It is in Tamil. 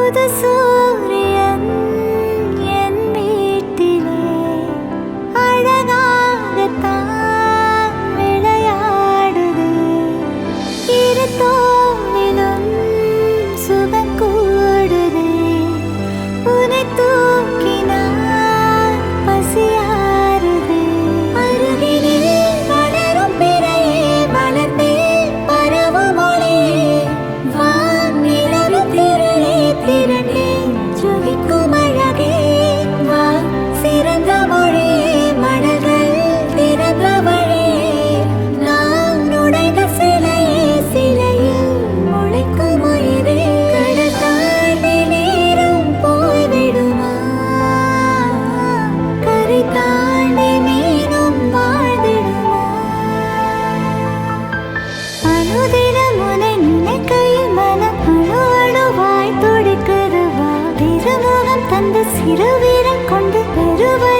புது சூரியன் என் வீட்டிலே அழகாகத்தான் விளையாடுது. இரு தோளிலும் சுகம் கூடுது. உன்னை தூக்கினால் பசியாறுது. அருகினில் வளரும் பிறையே, வளர்ந்தே பரவும் ஒளியே, வானிலவின் திரளே திரண்டே ஜொலிக்கும் அழகே, வா சிறந்த மொழியே, மடல்கள் திறந்த வழியே, நான் உடைந்த சிலையே, சிலையில் முளைக்கும் உயிரே. கடல் தாண்டி நீரும் போய்விடுமா, கரை தாண்டி மீனும் வாழ்ந்திடுமா? அனுதினம் உன்னை நினைக்கையில் மனம் அணு அணுவாய் துடிக்குது. வா திருமுகம் தந்து சிறு வீரம் கொண்டு பெறுவது